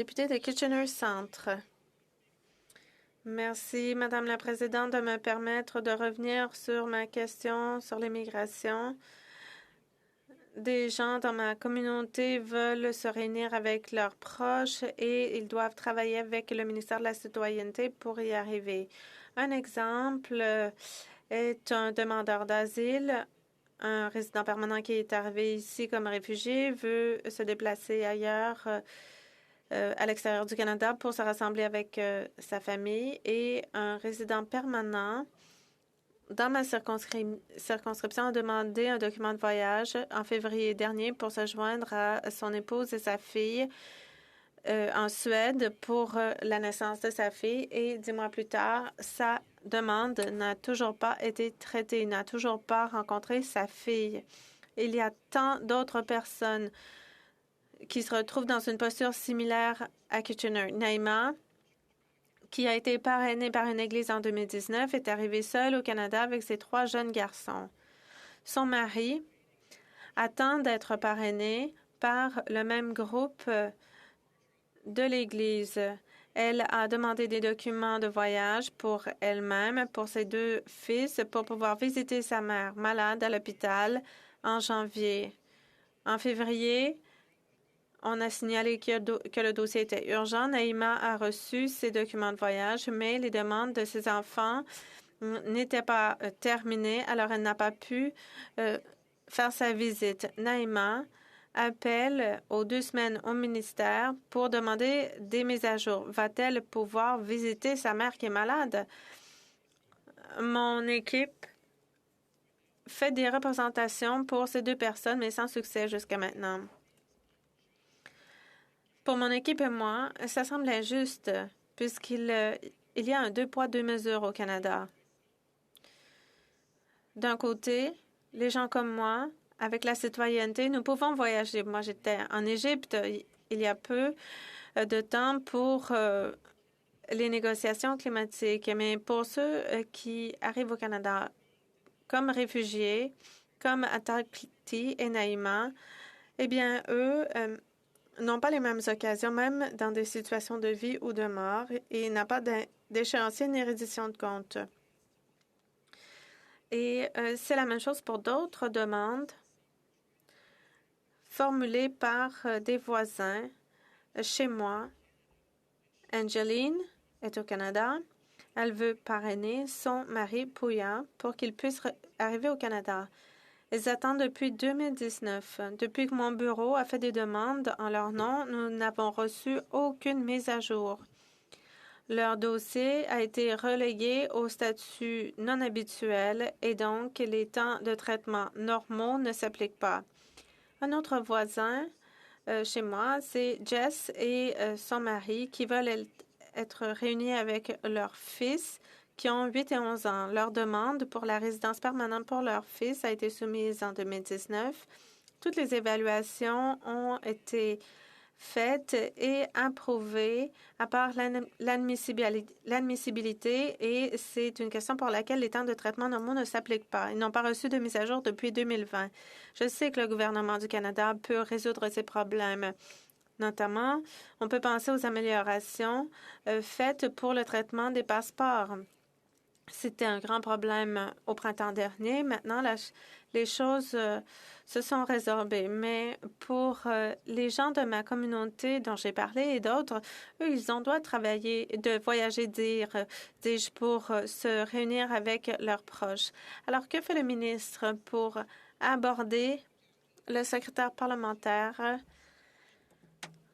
Député de Kitchener-Centre. Merci, Madame la Présidente, de me permettre de revenir sur ma question sur l'immigration. Des gens dans ma communauté veulent se réunir avec leurs proches et ils doivent travailler avec le ministère de la Citoyenneté pour y arriver. Un exemple est un demandeur d'asile. Un résident permanent qui est arrivé ici comme réfugié veut se déplacer ailleurs à l'extérieur du Canada pour se rassembler avec sa famille, et un résident permanent dans ma circonscription a demandé un document de voyage en février dernier pour se joindre à son épouse et sa fille en Suède pour la naissance de sa fille, et 10 mois plus tard, sa demande n'a toujours pas été traitée, il n'a toujours pas rencontré sa fille. Il y a tant d'autres personnes qui se retrouve dans une posture similaire à Kitchener. Naïma, qui a été parrainée par une église en 2019, est arrivée seule au Canada avec ses 3 jeunes garçons. Son mari attend d'être parrainé par le même groupe de l'Église. Elle a demandé des documents de voyage pour elle-même, pour ses 2 fils, pour pouvoir visiter sa mère malade à l'hôpital en janvier. En février, on a signalé que le dossier était urgent. Naïma a reçu ses documents de voyage, mais les demandes de ses enfants n'étaient pas terminées, alors elle n'a pas pu faire sa visite. Naïma appelle aux 2 semaines au ministère pour demander des mises à jour. Va-t-elle pouvoir visiter sa mère qui est malade? Mon équipe fait des représentations pour ces 2 personnes, mais sans succès jusqu'à maintenant. Pour mon équipe et moi, ça semble injuste puisqu'il y a un 2 poids, 2 mesures au Canada. D'un côté, les gens comme moi, avec la citoyenneté, nous pouvons voyager. Moi, j'étais en Égypte il y a peu de temps pour les négociations climatiques. Mais pour ceux qui arrivent au Canada comme réfugiés, comme Atakti et Naïma, eh bien, eux n'ont pas les mêmes occasions, même dans des situations de vie ou de mort, et n'a pas d'échéancier ni reddition de compte. Et c'est la même chose pour d'autres demandes formulées par des voisins. Chez moi, Angeline est au Canada. Elle veut parrainer son mari Pouya pour qu'il puisse arriver au Canada. Ils attendent depuis 2019. Depuis que mon bureau a fait des demandes en leur nom, nous n'avons reçu aucune mise à jour. Leur dossier a été relégué au statut non habituel et donc les temps de traitement normaux ne s'appliquent pas. Un autre voisin chez moi, c'est Jess et son mari qui veulent être réunis avec leurs fils qui ont 8 et 11 ans. Leur demande pour la résidence permanente pour leur fils a été soumise en 2019. Toutes les évaluations ont été faites et approuvées à part l'admissibilité, et c'est une question pour laquelle les temps de traitement normaux ne s'appliquent pas. Ils n'ont pas reçu de mise à jour depuis 2020. Je sais que le gouvernement du Canada peut résoudre ces problèmes. Notamment, on peut penser aux améliorations faites pour le traitement des passeports. C'était un grand problème au printemps dernier. Maintenant, les choses se sont résorbées. Mais pour les gens de ma communauté dont j'ai parlé et d'autres, eux, ils ont droit de voyager, dis-je, pour se réunir avec leurs proches. Alors, que fait le ministre pour aborder le secrétaire parlementaire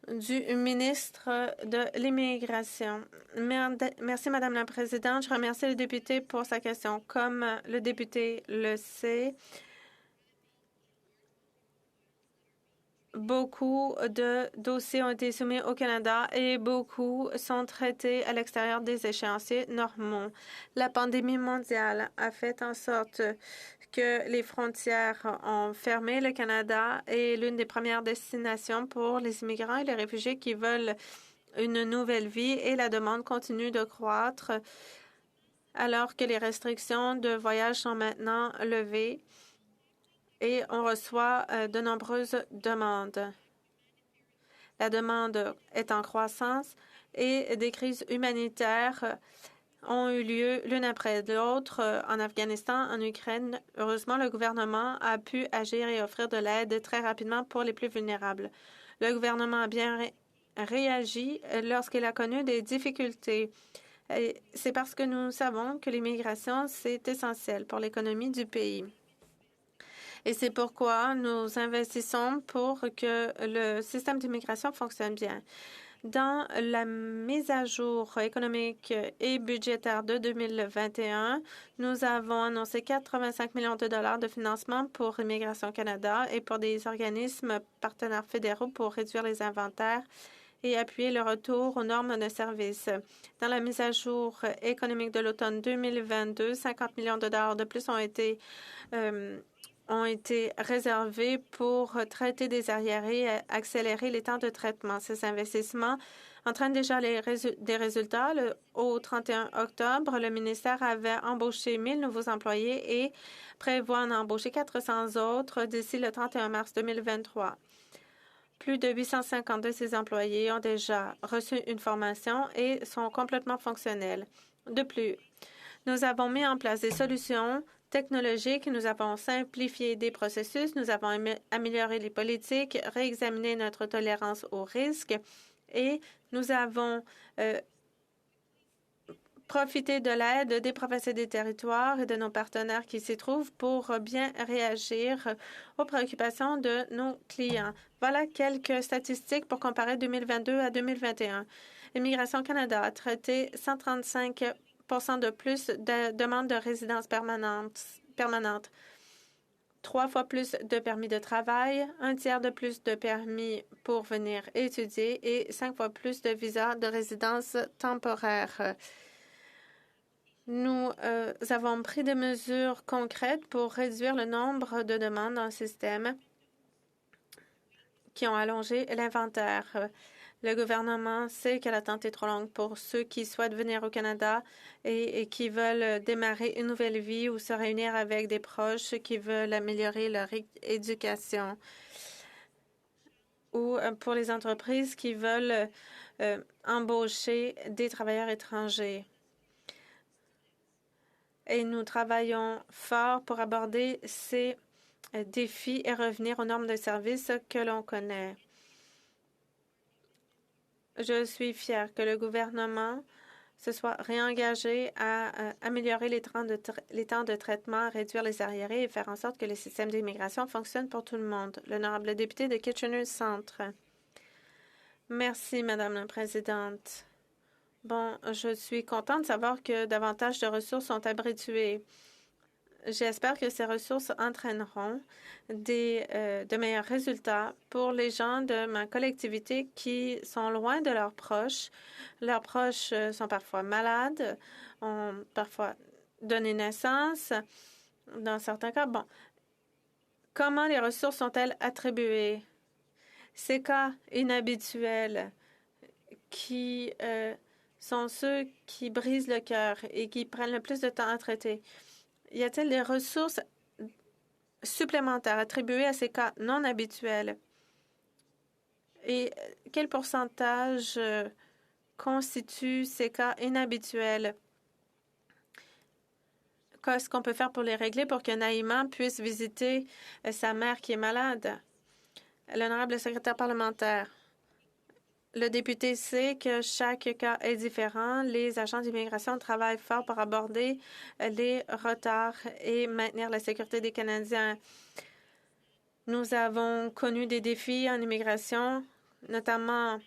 du ministre de l'Immigration? Merci, Madame la Présidente. Je remercie le député pour sa question. Comme le député le sait, beaucoup de dossiers ont été soumis au Canada et beaucoup sont traités à l'extérieur des échéanciers normaux. La pandémie mondiale a fait en sorte que les frontières ont fermé. Le Canada est l'une des premières destinations pour les immigrants et les réfugiés qui veulent une nouvelle vie, et la demande continue de croître alors que les restrictions de voyage sont maintenant levées et on reçoit de nombreuses demandes. La demande est en croissance et des crises humanitaires ont eu lieu l'une après l'autre en Afghanistan, en Ukraine. Heureusement, le gouvernement a pu agir et offrir de l'aide très rapidement pour les plus vulnérables. Le gouvernement a bien réagi lorsqu'il a connu des difficultés. C'est parce que nous savons que l'immigration, c'est essentiel pour l'économie du pays. Et c'est pourquoi nous investissons pour que le système d'immigration fonctionne bien. Dans la mise à jour économique et budgétaire de 2021, nous avons annoncé 85 millions de dollars de financement pour Immigration Canada et pour des organismes partenaires fédéraux pour réduire les inventaires et appuyer le retour aux normes de service. Dans la mise à jour économique de l'automne 2022, 50 millions de dollars de plus ont été réservés pour traiter des arriérés et accélérer les temps de traitement. Ces investissements entraînent déjà des résultats. Au 31 octobre, le ministère avait embauché 1000 nouveaux employés et prévoit en embaucher 400 autres d'ici le 31 mars 2023. Plus de 850 de ces employés ont déjà reçu une formation et sont complètement fonctionnels. De plus, nous avons mis en place des solutions technologiques, nous avons simplifié des processus, nous avons amélioré les politiques, réexaminé notre tolérance aux risques et nous avons profité de l'aide des provinces et des territoires et de nos partenaires qui s'y trouvent pour bien réagir aux préoccupations de nos clients. Voilà quelques statistiques pour comparer 2022 à 2021. Immigration Canada a traité 135 de plus de demandes de résidence permanente, 3 fois plus de permis de travail, 1/3 de plus de permis pour venir étudier et 5 fois plus de visas de résidence temporaire. Nous avons pris des mesures concrètes pour réduire le nombre de demandes dans le système qui ont allongé l'inventaire. Le gouvernement sait que l'attente est trop longue pour ceux qui souhaitent venir au Canada et qui veulent démarrer une nouvelle vie ou se réunir avec des proches qui veulent améliorer leur éducation, ou pour les entreprises qui veulent embaucher des travailleurs étrangers. Et nous travaillons fort pour aborder ces défis et revenir aux normes de service que l'on connaît. Je suis fière que le gouvernement se soit réengagé à améliorer les temps de traitement, réduire les arriérés et faire en sorte que le système d'immigration fonctionne pour tout le monde. L'honorable député de Kitchener Centre. Merci, Madame la Présidente. Bon, je suis contente de savoir que davantage de ressources sont attribuées. J'espère que ces ressources entraîneront de meilleurs résultats pour les gens de ma collectivité qui sont loin de leurs proches. Leurs proches sont parfois malades, ont parfois donné naissance. Dans certains cas, bon, comment les ressources sont-elles attribuées? Ces cas inhabituels qui sont ceux qui brisent le cœur et qui prennent le plus de temps à traiter. Y a-t-il des ressources supplémentaires attribuées à ces cas non habituels? Et quel pourcentage constitue ces cas inhabituels? Qu'est-ce qu'on peut faire pour les régler pour que Naïma puisse visiter sa mère qui est malade? L'honorable secrétaire parlementaire. Le député sait que chaque cas est différent. Les agents d'immigration travaillent fort pour aborder les retards et maintenir la sécurité des Canadiens. Nous avons connu des défis en immigration, notamment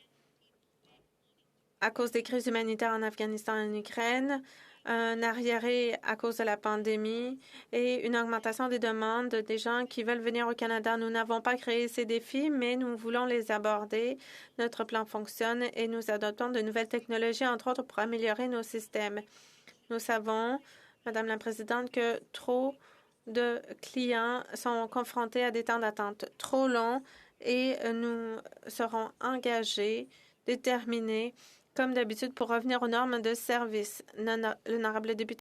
à cause des crises humanitaires en Afghanistan et en Ukraine, un arriéré à cause de la pandémie et une augmentation des demandes des gens qui veulent venir au Canada. Nous n'avons pas créé ces défis, mais nous voulons les aborder. Notre plan fonctionne et nous adoptons de nouvelles technologies, entre autres, pour améliorer nos systèmes. Nous savons, Madame la Présidente, que trop de clients sont confrontés à des temps d'attente trop longs et nous serons engagés, déterminés, comme d'habitude, pour revenir aux normes de service. L'honorable député